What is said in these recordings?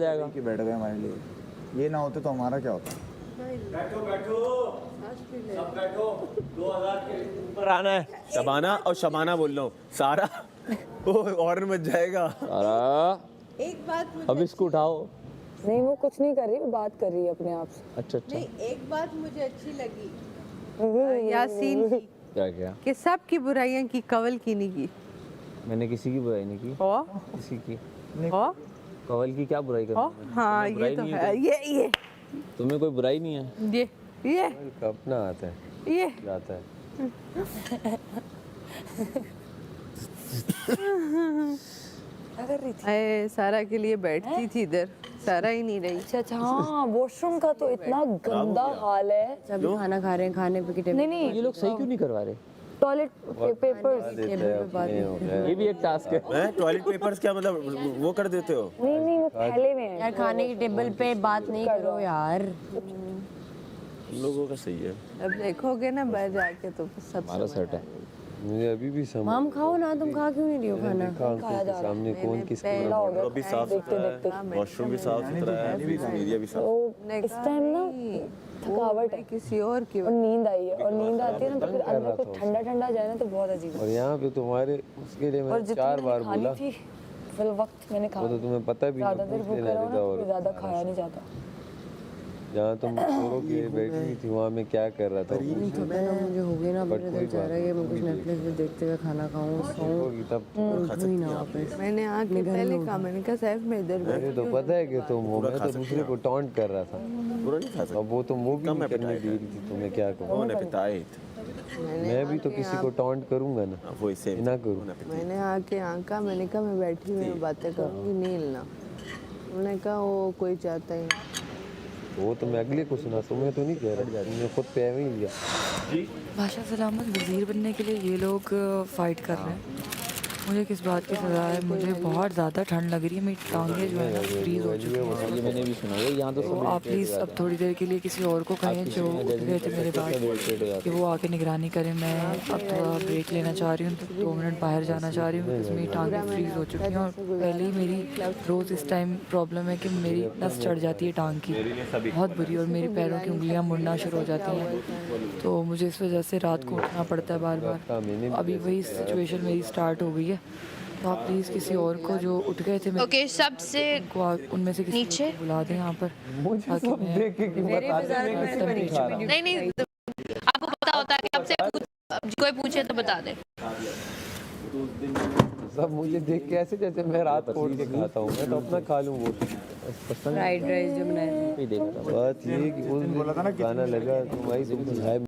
जाएगा कि बैठ गए हमारे लिए, ये ना होते तो हमारा क्या होता। बैठो बैठो सब बैठो। 2000 के ऊपर आना है। शबाना और शबाना बोल रहा हूँ सारा वो और मच जाएगा। सारा एक बात मुझे अब इसको उठाओ। नहीं वो कुछ नहीं कर रही, वो बात कर रही है अपने आप से। अच्छा अच्छा नहीं, एक बात मुझे अच्छी लगी यासीन की, क्या क्या कि सब की बुराइयां की, कवल की नहीं की। मैंने किसी की बुराई नहीं की। ओ किसी की ओ कवल की क्या बुराई ओ करनी? हाँ, ये तो है, ये तुम्हें कोई बुराई नहीं है। ये अपना आता है ये जाता है। अरे सारा के लिए बैठती थी इधर, सारा ही नहीं रही। अच्छा अच्छा, हाँ वॉशरूम का तो इतना गंदा हाल है। जब खाना खा रहे हैं, खाने पे टेबल नहीं नहीं, ये लोग सही क्यों नहीं करवा रहे? Toilet papers. ये भी एक टास्क है। हैं टॉयलेट पेपर्स क्या मतलब वो कर देते हो? नहीं नहीं, वो थैले में है। यार खाने की टेबल पे बात नहीं करो यार। लोगों का सही है। अब देखोगे ना बाहर जाके तो सब हमारा सेट है। मुझे अभी भी समझ माम खाओ ना, तुम खा क्यों नहीं रही हो खाना? खाया जा रहा है। सामने कौन किस वार्डरोब भी साफ देखते सुथरा देखते है, वॉशरूम भी साफ सुथरा है, एरिया भी साफ। तो इस टाइम ना थकावट है किसी और की और नींद आई है, और नींद आती है ना तो फिर अंदर को ठंडा ठंडा जाए ना तो बहुत अजीब है। और यहाँ पे तुम्हारे उसके लिए और मैंने जितनी 4 बार मैंने खानी बोला, थी फिल वक्त मैंने वो तो खाया। तुम्हें पता भी ज़्यादा नहीं, देर पूछ भूखा लेना रहो ना था। तो और फिर ज़्यादा खाया नहीं जाता। जहाँ तुम चोरों के लिए बैठी थी वहाँ मैं क्या कर रहा था? नहीं तो ना मुझे हो गई ना, मेरा दिल चाह रहा है कि मैं कुछ नेटफ्लिक्स पे देखते हुए खाना खाऊं, सोऊं होगी तब और उठूं ही ना वापस। मैंने आके पहले कहा, मैंने कहा सैफ मैं इधर मुझे तो पता है कि तुम हो, मैं तो दूसरे को टॉन्ट कर रहा था। पूरा नहीं खा सकते। अब वो तो मूवी नहीं करने दे रही थी, तुम्हें क्या कहूँ? मैं भी तो किसी को टॉन्ट करूंगा ना, वो इसे ना करूँ। मैंने आके आंका, मैंने कहा मैं बैठी हुई हूँ, बातें करूँगी, नहीं हिलना। उन्होंने कहा वो कोई चाहता ही नहीं। वो तो मैं अगले को सुना, तुम्हें तो नहीं कह रहा, तुमने खुद पे ही लिया। बादशाह सलामत वज़ीर बनने के लिए ये लोग फाइट कर रहे हैं। मुझे किस बात की सज़ा है? मुझे बहुत ज़्यादा ठंड लग रही है, मेरी टांगें जो है ना फ्रीज हो चुकी हैं। ये मैंने भी सुना है। यहाँ तो तो आप प्लीज़ अब थोड़ी देर के लिए किसी और को कहें जो उठ गए थे मेरे बाद, कि वो आके निगरानी करें। मैं अब थोड़ा ब्रेक लेना चाह रही हूँ, तो 2 मिनट बाहर जाना चाह रही हूँ क्योंकि मेरी टांगें फ्रीज हो चुकी हैं। और पहले ही मेरी रोज़ इस टाइम प्रॉब्लम है कि मेरी नस चढ़ जाती है टांग की बहुत बुरी, और मेरी पैरों की उंगलियाँ मुड़ना शुरू हो जाती हैं। तो मुझे इस वजह से रात को उठना पड़ता है बार बार। अभी वही सिचुएशन मेरी स्टार्ट हो गई है। तो आप प्लीज़ किसी और को जो उठ गए थे ओके, सबसे उनमें से किसी नीचे को बुला दें यहाँ पर, ताकि मैं नहीं नहीं आपको पता होता है कि आपसे कोई पूछे तो बता दे। सब मुझे देख के ऐसे जैसे मैं रात को उठ के खाता हूँ, मैं तो अपना खा लूँ। वो फ्राइड राइस जो बनाए थे। बात ये कि उस दिन गाना लगा तुम्हारी, तुम है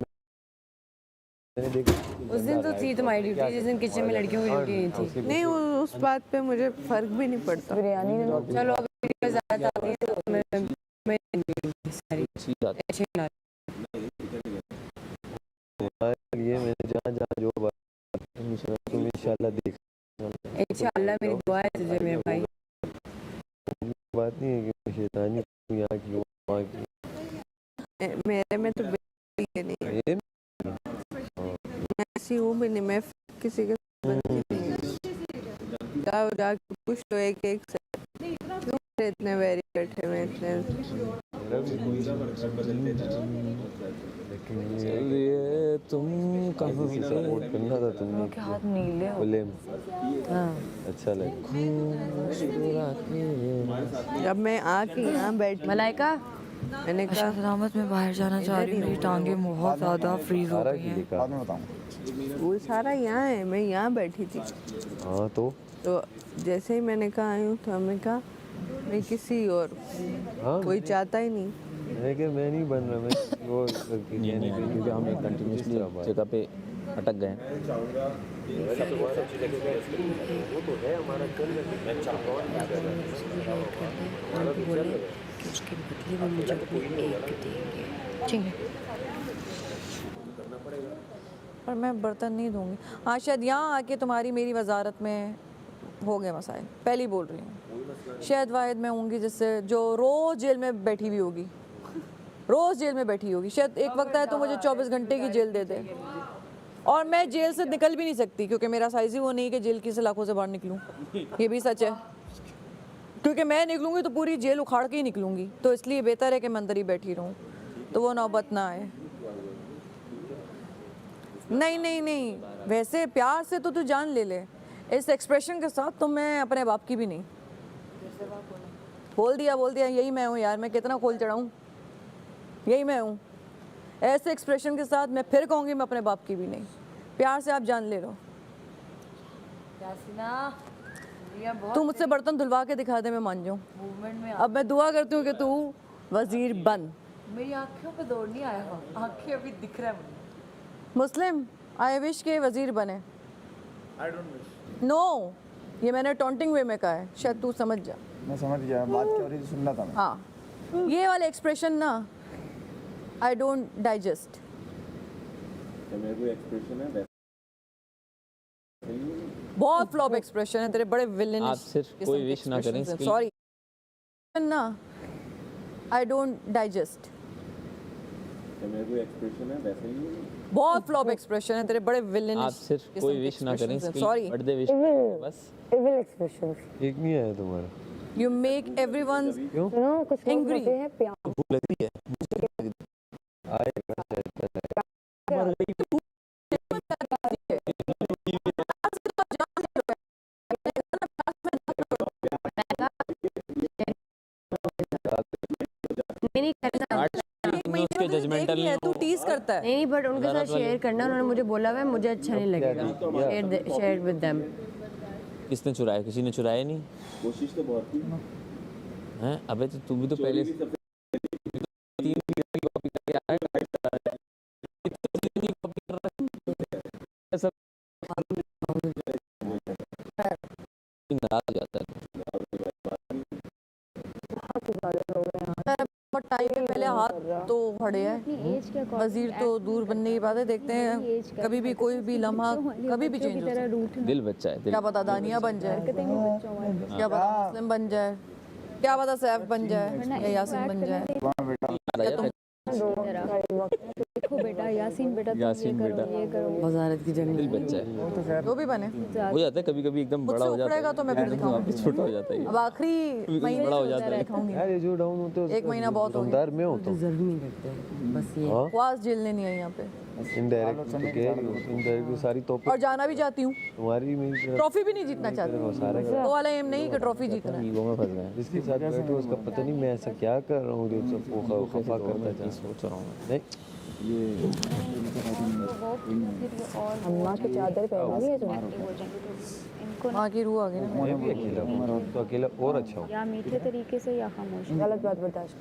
मैंने देखा। उस दिन तो थी तुम्हारी ड्यूटी, जिस दिन किचन में लड़कियों की ड्यूटी नहीं थी। नहीं, उस बात पे मुझे फर्क भी नहीं पड़ता। बिरयानी ने चलो अभी ज़्यादा आ गई तो मैं सारी अच्छी ना ये मैंने जहाँ जो बात तुम इंशाल्लाह देख। इंशाल्लाह, मेरी दुआ है तुझे मेरे भाई। बात नहीं है कि मैं शैतानी हूँ यहाँ की वहाँ की। मेरे में तो बिल्कुल नहीं है। मैं ऐसी हूँ भी नहीं, मैं किसी के बनती नहीं हूँ। जाओ जाके पूछ लो एक एक से, क्यों मेरे इतने वेरी बैठे हुए इतने। चलिए तुम कहाँ से सपोर्ट करना था तुमने? के हाथ नीले हो। खुले में हाँ अच्छा लगा। जब मैं आके यहाँ बैठी, मलाइका मैंने कहा बादशाह सलामत मैं बाहर जाना चाह रही हूँ, मेरी टांगें बहुत ज़्यादा फ्रीज हो गई हैं। बाद में बताऊंगा। वो सारा यहाँ है, मैं यहाँ बैठी थी। हाँ तो जैसे ही मैंने कहा आई हूँ तो हमने कहा मैं किसी और, हाँ कोई चाहता ही नहीं। मैं क्या, मैं नहीं बन रहा, मैं वो क्योंकि हम एक कंटिन्यूसली जगह पे अटक गए हैं। उसके बदले में मुझे कोई एक देंगे, ठीक है? पर मैं बर्तन नहीं दूंगी। हाँ शायद यहाँ आके तुम्हारी मेरी वजारत में हो गए मसाइल, पहले ही बोल रही हूँ। शायद वाहिद मैं होंगी जिससे जो रोज़ जेल में बैठी हुई होगी, रोज़ जेल में बैठी होगी। शायद एक वक्त आए तो मुझे 24 घंटे की जेल दे दे, और मैं जेल से निकल भी नहीं सकती क्योंकि मेरा साइज़ ही वो नहीं कि जेल की सलाखों से बाहर निकलूँ। ये भी सच है। क्योंकि मैं निकलूंगी तो पूरी जेल उखाड़ के ही निकलूंगी, तो इसलिए बेहतर है कि मैं अंदर ही बैठी रहूं, तो वो नौबत ना आए। नहीं नहीं नहीं, वैसे प्यार से तो तू जान ले ले, इस एक्सप्रेशन के साथ तो मैं अपने बाप की भी नहीं। बोल दिया यही मैं हूँ यार, मैं कितना खोल चढ़ाऊँ, यही मैं हूँ। ऐसे एक्सप्रेशन के साथ मैं फिर कहूँगी मैं अपने बाप की भी नहीं। प्यार से आप जान ले लो। तू मुझसे बर्तन धुलवा के दिखा दे, मैं मान जाऊँ। अब मैं दुआ करती हूँ कि तू वजीर बन। मेरी आंखों पे दौड़ नहीं आया हो, आंखें अभी दिख रहा है मुझे। मुस्लिम आई विश के वजीर बने। नो, ये मैंने टॉन्टिंग वे में कहा है, शायद तू समझ जा। मैं समझ गया, बात क्या हो रही थी सुनना था मैं। हाँ, ये वाले एक्सप्रेशन ना आई डोंट डाइजेस्ट। मेरे को एक्सप्रेशन है बहुत फ्लॉप एक्सप्रेशन है तेरे, बड़े विलेनिश। आप सिर्फ कोई विश ना करें, सॉरी ना, आई डोंट डाइजेस्ट। मेरे को एक्सप्रेशन है वैसे ही बहुत फ्लॉप एक्सप्रेशन है तेरे, बड़े विलेनिश। आप सिर्फ कोई विश ना करें, सॉरी, बर्थडे विश बस। Evil expression. एक नहीं आया तुम्हारा। यू मेक एवरीवन सुनो, कुछ लोग एंग्री। होते हैं प्यार। भूख लगी है। आएगा उसके जजमेंटल है, तू टीज करता है। नहीं, बट उनके साथ शेयर करना, उन्होंने मुझे बोला हुआ है, मुझे अच्छा नहीं लगेगा शेयर विद देम। किसने चुराया? किसी ने चुराया नहीं। कोशिश तो बहुत की हैं? अबे तो तू भी तो पहले तीन कॉपी करके आया। सब नाराज हो जाता है। टाइम के पहले हाथ तो खड़े हैं, वजीर तो दूर बनने की बात है। देखते हैं कभी भी कोई भी लम्हा कभी भी चेंज हो सकता है। दिल बच्चा है, क्या पता दानिया बन जाए, क्या पता मुस्लिम बन जाए, क्या पता सैफ बन जाए या यासीन बन जाए। देखो बेटा, यासीन बेटा, यासीन बेटा वजारत की जंग। दिल बच्चा है, जो भी बने हो जाता है कभी कभी एकदम बड़ा हो जाता है, तो मैं फिर दिखाऊंगी। वापस छोटा हो जाता है। अब आखिरी महीने बड़ा हो जाता है। दिखाऊंगी। यार ये जो डाउन होते हैं एक महीना बहुत हो गया। दमदार में हो तो डिजर्व नहीं करते, बस ये ख्वास झेलने नहीं आई यहाँ पे, इनडायरेक्ट तो कह रही हो, इनडायरेक्ट सारी तो और जाना भी चाहती हूँ। तुम्हारी मेरी तरफ ट्रॉफी भी नहीं जीतना चाहती, सारा वो वाला एम नहीं कि ट्रॉफी जीतना है। ईगो में फंस गए। जिसके साथ बैठे हो उसका पता नहीं मैं ऐसा क्या कर रहा हूँ जो सबको खफा करता मैं है। सोच रहा हूँ नहीं अम्मा की चादर पहना ली है तुमने। माँ की रूह आ गई ना। मैं भी अकेला हूँ, तो अकेला और अच्छा हूँ। या मीठे तरीके से या खामोश। गलत बात बर्दाश्त।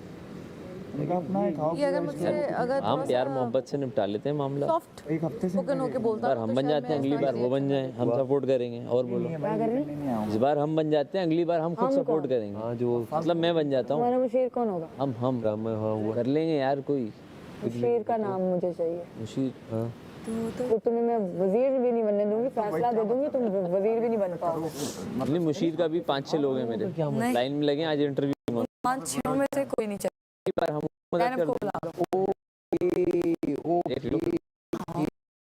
ये अगर मुझसे अगर हम प्यार मोहब्बत से निपटा लेते हैं मामला। सॉफ्ट स्पोकन होके बोलता बार हम बन जाते हैं, अगली बार वो बन जाए, हम सपोर्ट करेंगे। और बोलो, क्या करनी? इस बार हम बन जाते हैं, अगली बार हम खुद सपोर्ट करेंगे। हाँ जो मतलब मैं बन जाता हूँ, हमारा मुशीर कौन होगा? हम ड्रामा, हाँ वो कर लेंगे यार। कोई मुशीर का नाम मुझे चाहिए। मुशीर, हाँ तो तुम्हें मैं वजीर भी नहीं बनने दूंगी, फैसला दे दूंगी, तुम वजीर भी नहीं बन पाओगे। नहीं, मुशीर का भी 5-6 लोग हैं मेरे लाइन में लगे, आज इंटरव्यू 5-6 में से कोई नहीं चाहिए। बार हम मदद कर